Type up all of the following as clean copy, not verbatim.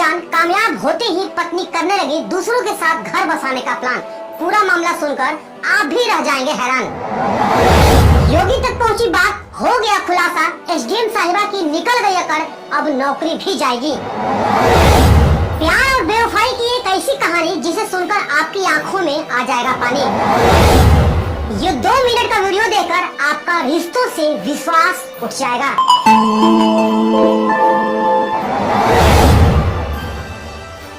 जान कामयाब होते ही पत्नी करने लगी दूसरों के साथ घर बसाने का प्लान। पूरा मामला सुनकर आप भी रह जाएंगे हैरान। योगी तक पहुंची बात, हो गया खुलासा, एसडीएम साहिबा की निकल गई अकड़, अब नौकरी भी जाएगी। प्यार और बेवफाई की एक ऐसी कहानी जिसे सुनकर आपकी आंखों में आ जाएगा पानी। ये 2 मिनट का वीडियो देखकर आपका रिश्तों से विश्वास उठ जाएगा।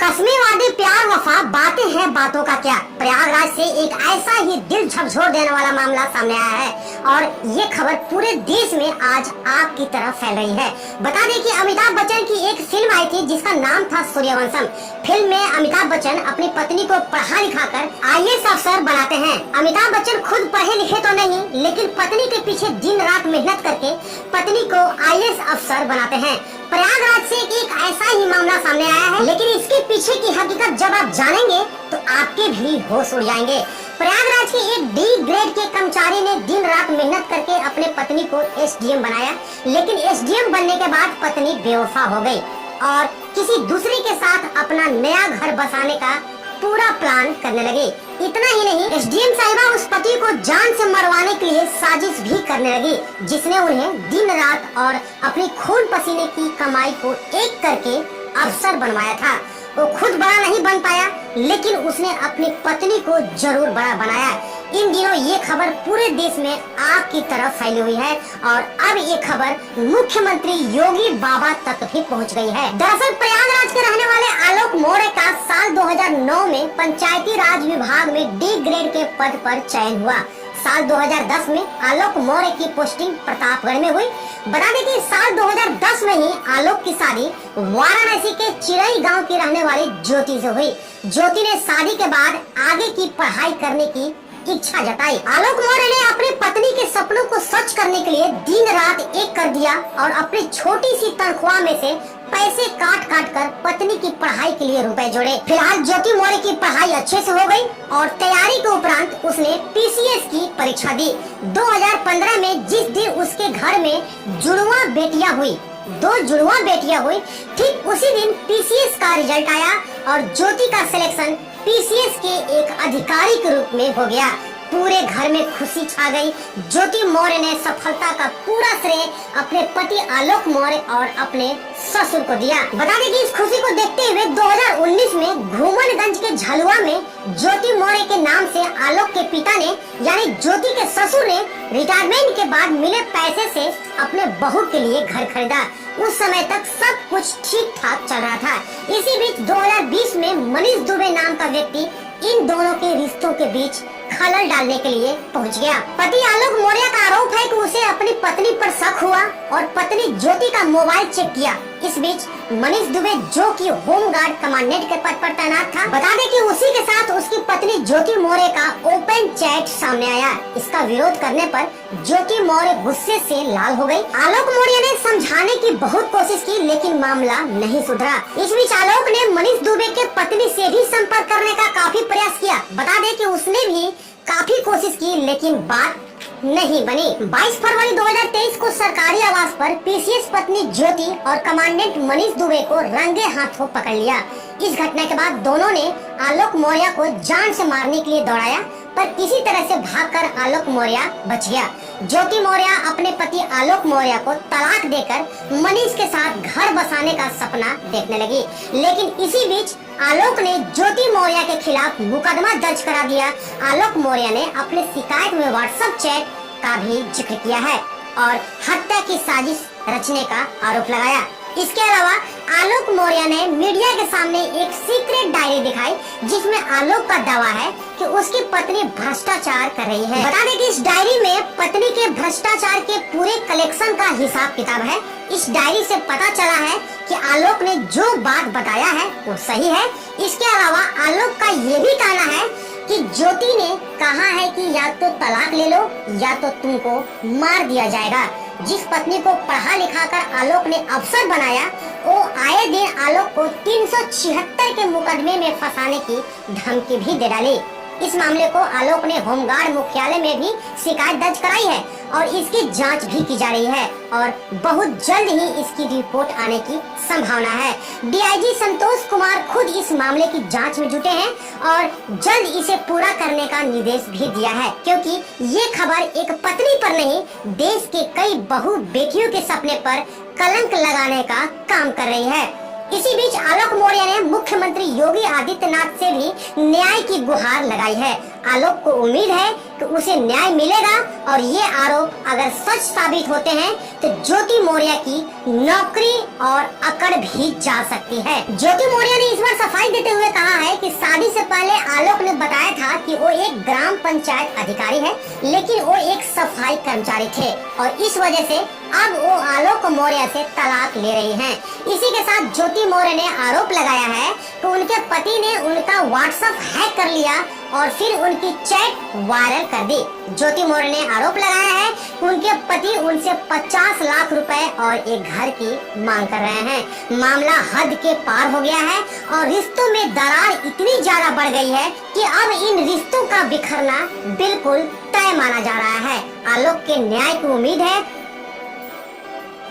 कस्में वादे प्यार वफा, बातें हैं बातों का क्या। प्रयागराज से एक ऐसा ही दिल झकझोर देने वाला मामला सामने आया है और ये खबर पूरे देश में आज आग की तरह फैल रही है। बता दें कि अमिताभ बच्चन की एक फिल्म आई थी जिसका नाम था सूर्यवंशम। फिल्म में अमिताभ बच्चन अपनी पत्नी को पढ़ा लिखाकर आईएएस अफसर बनाते हैं। अमिताभ बच्चन खुद पढ़े लिखे तो नहीं, लेकिन पत्नी के पीछे दिन रात मेहनत करके पत्नी को आईएएस अफसर बनाते हैं। प्रयागराज से एक ऐसा ही मामला सामने आया है, लेकिन इसके पीछे की हकीकत जब आप जानेंगे तो आपके भी होश उड़ जाएंगे। प्रयागराज के एक डी ग्रेड के कर्मचारी ने दिन रात मेहनत करके अपने पत्नी को एसडीएम बनाया, लेकिन एसडीएम बनने के बाद पत्नी बेवफा हो गई और किसी दूसरे के साथ अपना नया घर बसाने का पूरा प्लान करने लगी। इतना ही नहीं, एसडीएम साहिबा उस पति को जान से मरवाने के लिए साजिश भी करने लगी, जिसने उन्हें दिन रात और अपनी खून पसीने की कमाई को एक करके अफसर बनवाया था। वो खुद बड़ा नहीं बन पाया, लेकिन उसने अपनी पत्नी को जरूर बड़ा बनाया। इन दिनों ये खबर पूरे देश में आग की तरह फैली हुई है और अब ये खबर मुख्यमंत्री योगी बाबा तक भी पहुंच गई है। दरअसल प्रयागराज के रहने वाले आलोक मौर्य का साल 2009 में पंचायती राज विभाग में डी ग्रेड के पद पर चयन हुआ। साल 2010 में आलोक मौर्य की पोस्टिंग प्रतापगढ़ में हुई। बता दें कि साल 2010 में ही आलोक की शादी वाराणसी के चिरई गांव की रहने वाली ज्योति से हुई। ज्योति ने शादी के बाद आगे की पढ़ाई करने की इच्छा जताई। आलोक मौर्य ने अपनी पत्नी के सपनों को सच करने के लिए दिन रात एक कर दिया और अपनी छोटी सी तनख्वाह में से पैसे काट काट कर पत्नी की पढ़ाई के लिए रुपए जोड़े। फिलहाल ज्योति मौर्य की पढ़ाई अच्छे से हो गई और तैयारी के उपरांत उसने पीसीएस की परीक्षा दी। 2015 में जिस दिन उसके घर में जुड़वा बेटियां हुई, 2 जुड़वा बेटियां हुई, ठीक उसी दिन पीसीएस का रिजल्ट आया और ज्योति का सिलेक्शन पीसीएस के एक अधिकारी के रूप में हो गया। पूरे घर में खुशी छा गई। ज्योति मौर्य ने सफलता का पूरा श्रेय अपने पति आलोक मौर्य और अपने ससुर को दिया। बता दें कि इस खुशी को देखते हुए 2019 में घूमनगंज के झलुआ में ज्योति मौर्य के नाम से आलोक के पिता ने यानी ज्योति के ससुर ने रिटायरमेंट के बाद मिले पैसे से अपने बहू के लिए घर खरीदा। उस समय तक सब कुछ ठीक ठाक चल रहा था। इसी बीच 2020 में मनीष दुबे नाम का व्यक्ति इन दोनों के रिश्तों के बीच खलल डालने के लिए पहुंच गया। पति आलोक मौर्य का आरोप है कि उसे अपनी पत्नी पर शक हुआ और पत्नी ज्योति का मोबाइल चेक किया। इस बीच मनीष दुबे, जो कि होमगार्ड कमांडेंट के पद पर तैनात था, बता दें कि उसी के साथ उसकी पत्नी ज्योति मौर्य का ओपन चैट सामने आया। इसका विरोध करने पर ज्योति मौर्य गुस्से से लाल हो गई। आलोक मौर्य ने समझाने की बहुत कोशिश की, लेकिन मामला नहीं सुधरा। इस बीच आलोक ने मनीष दुबे के पत्नी से भी संपर्क करने का काफी प्रयास किया। बता दें कि उसने भी काफी कोशिश की, लेकिन बात नहीं बनी। 22 फरवरी 2023 को सरकारी आवास पर पीसीएस पत्नी ज्योति और कमांडेंट मनीष दुबे को रंगे हाथों पकड़ लिया। इस घटना के बाद दोनों ने आलोक मौर्य को जान से मारने के लिए दौड़ाया, पर किसी तरह से भागकर आलोक मौर्य बच गया। ज्योति मौर्य अपने पति आलोक मौर्य को तलाक देकर मनीष के साथ घर बसाने का सपना देखने लगी, लेकिन इसी बीच आलोक ने ज्योति मौर्य के खिलाफ मुकदमा दर्ज करा दिया। आलोक मौर्य ने अपने शिकायत में व्हाट्सएप चैट का भी जिक्र किया है और हत्या की साजिश रचने का आरोप लगाया। इसके अलावा आलोक मौर्य ने मीडिया के सामने एक सीक्रेट डायरी दिखाई, जिसमें आलोक का दावा है कि उसकी पत्नी भ्रष्टाचार कर रही है। बता दें कि इस डायरी में पत्नी के भ्रष्टाचार के पूरे कलेक्शन का हिसाब किताब है। इस डायरी से पता चला है कि आलोक ने जो बात बताया है वो सही है। इसके अलावा आलोक का ये भी कहना है कि ज्योति ने कहा है कि या तो तलाक ले लो या तो तुमको मार दिया जाएगा। जिस पत्नी को पढ़ा लिखा कर आलोक ने अफसर बनाया, वो आए दिन आलोक को 376 के मुकदमे में फंसाने की धमकी भी दे डाली। इस मामले को आलोक ने होमगार्ड मुख्यालय में भी शिकायत दर्ज कराई है और इसकी जांच भी की जा रही है और बहुत जल्द ही इसकी रिपोर्ट आने की संभावना है। डीआईजी संतोष कुमार खुद इस मामले की जांच में जुटे हैं और जल्द इसे पूरा करने का निर्देश भी दिया है, क्योंकि ये खबर एक पत्नी पर नहीं, देश के कई बहू बेटियों के सपने पर कलंक लगाने का काम कर रही है। इसी बीच आलोक मौर्य ने मुख्यमंत्री योगी आदित्यनाथ से भी न्याय की गुहार लगाई है। आलोक को उम्मीद है कि उसे न्याय मिलेगा और ये आरोप अगर सच साबित होते हैं तो ज्योति मौर्य की नौकरी और अकड़ भी जा सकती है। ज्योति मौर्य ने इस बार सफाई देते हुए कहा है कि शादी से पहले आलोक ने बताया था कि वो एक ग्राम पंचायत अधिकारी है, लेकिन वो एक सफाई कर्मचारी थे और इस वजह से अब वो आलोक मौर्य से तलाक ले रही हैं। इसी के साथ ज्योति मौर्य ने आरोप लगाया है कि उनके पति ने उनका व्हाट्सएप हैक कर लिया और फिर उनकी चैट वायरल कर दी। ज्योति मौर्य ने आरोप लगाया है कि उनके पति उनसे 50 लाख रुपए और एक घर की मांग कर रहे हैं। मामला हद के पार हो गया है और रिश्तों में दरार इतनी ज्यादा बढ़ गई है कि अब इन रिश्तों का बिखरना बिल्कुल तय माना जा रहा है। आलोक के न्याय की उम्मीद है,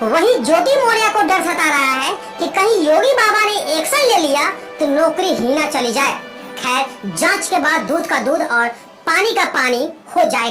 वहीं ज्योति मौर्य को डर सता रहा है कि कहीं योगी बाबा ने एक्शन ले लिया तो नौकरी ही ना चली जाए। खैर, जांच के बाद दूध का दूध और पानी का पानी हो जाए।